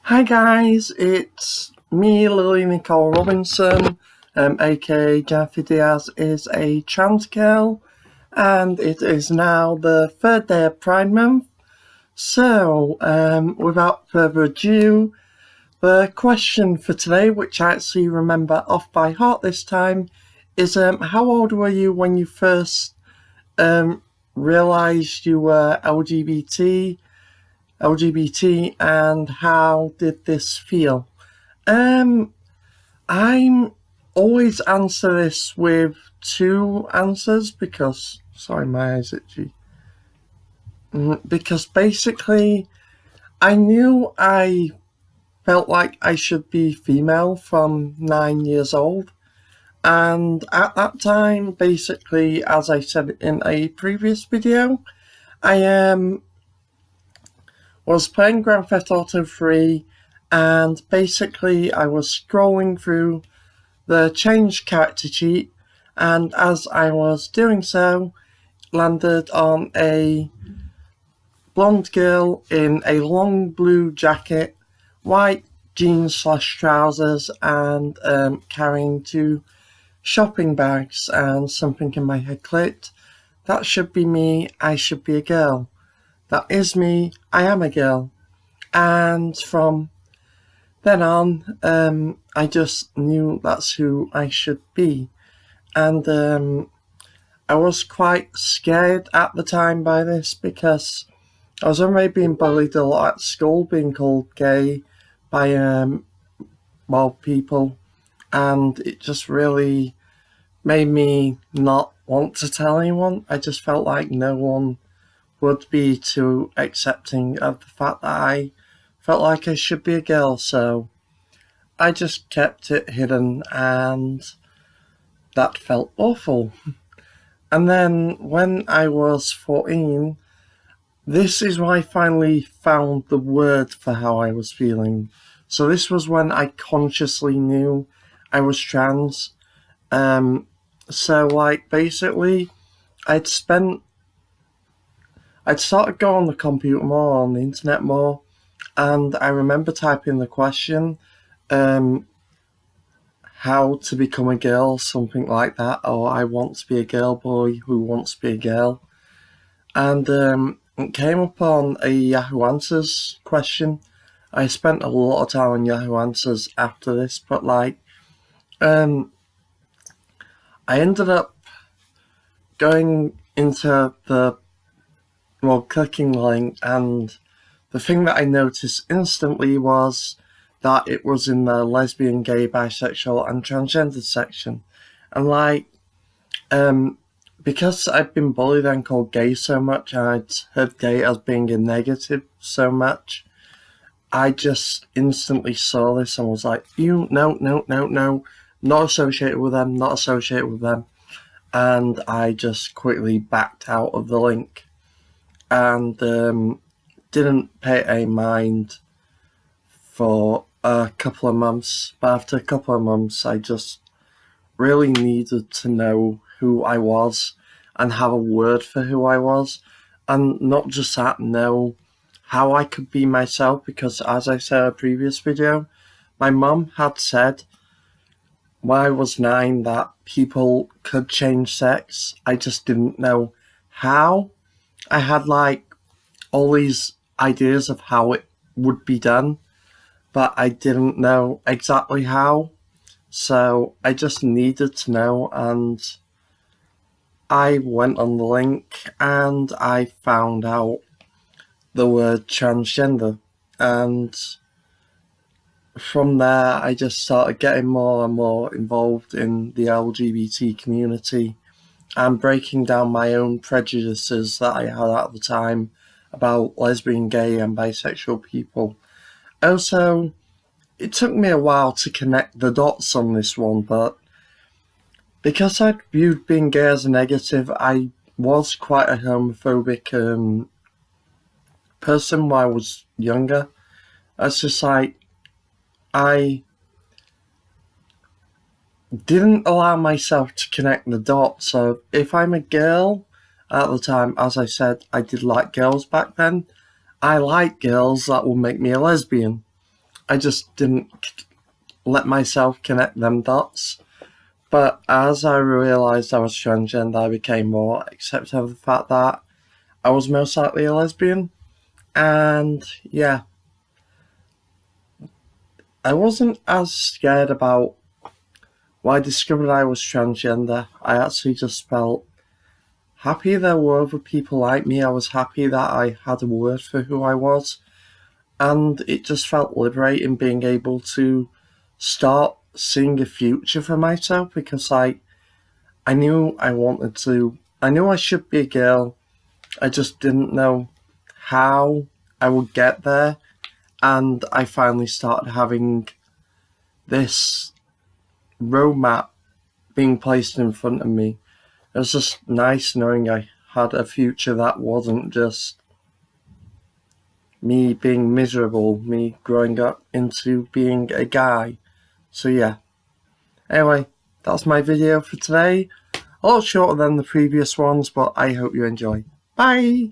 Hi guys, it's me, Lily-Nichole Robinson, aka Jennifer Diaz is a trans girl, and it is now the third day of Pride Month. So, without further ado, the question for today, which I actually remember off by heart this time, is how old were you when you first realised you were LGBT, and how did this feel? Um, I'm always answer this with two answers because sorry, my eyes itchy. Because basically, I knew I felt like I should be female from 9 years old, and at that time, basically, as I said in a previous video, I was playing Grand Theft Auto 3, and basically I was scrolling through the change character sheet, and as I was doing so, landed on a blonde girl in a long blue jacket, white jeans/trousers, and carrying two shopping bags, and something in my head clicked. That should be me, I should be a girl. That is me, I am a girl. And from then on, I just knew that's who I should be. And I was quite scared at the time by this because I was already being bullied a lot at school, being called gay by people, and it just really made me not want to tell anyone. I just felt like no one would be too accepting of the fact that I felt like I should be a girl, so I just kept it hidden, and that felt awful. And then when I was 14, this is when I finally found the word for how I was feeling. So this was when I consciously knew I was trans. So like basically I'd started going on the computer more, on the internet more, and I remember typing the question, how to become a girl, something like that, or I want to be a girl boy who wants to be a girl. And it came up on a Yahoo Answers question. I spent a lot of time on Yahoo Answers after this, but I ended up going into clicking the link, and the thing that I noticed instantly was that it was in the lesbian, gay, bisexual, and transgender section. And because I'd been bullied and called gay so much, and I'd heard gay as being a negative so much, I just instantly saw this and was like, no, not associated with them, not associated with them. And I just quickly backed out of the link and didn't pay a mind for a couple of months. But after a couple of months, I just really needed to know who I was and have a word for who I was. And not just that, know how I could be myself, because as I said in a previous video, my mum had said when I was 9 that people could change sex. I just didn't know how. I had all these ideas of how it would be done, but I didn't know exactly how. So I just needed to know, and I went on the link and I found out the word transgender. And from there, I just started getting more and more involved in the LGBT community and breaking down my own prejudices that I had at the time about lesbian, gay, and bisexual people. Also, it took me a while to connect the dots on this one, but because I'd viewed being gay as a negative, I was quite a homophobic person when I was younger. It's just I didn't allow myself to connect the dots. So if I'm a girl, at the time, as I said, I did like girls back then. I like girls that will make me a lesbian. I just didn't let myself connect them dots. But as I realised I was transgender, I became more accepting of the fact that I was most likely a lesbian. And yeah, I wasn't as scared about when I discovered I was transgender. I actually just felt happy there were other people like me. I was happy that I had a word for who I was. And it just felt liberating being able to start seeing a future for myself, because I knew I knew I should be a girl. I just didn't know how I would get there. And I finally started having this roadmap being placed in front of me. It was just nice knowing I had a future that wasn't just me being miserable, me growing up into being a guy. So yeah. Anyway, that's my video for today. A lot shorter than the previous ones, but I hope you enjoy. Bye!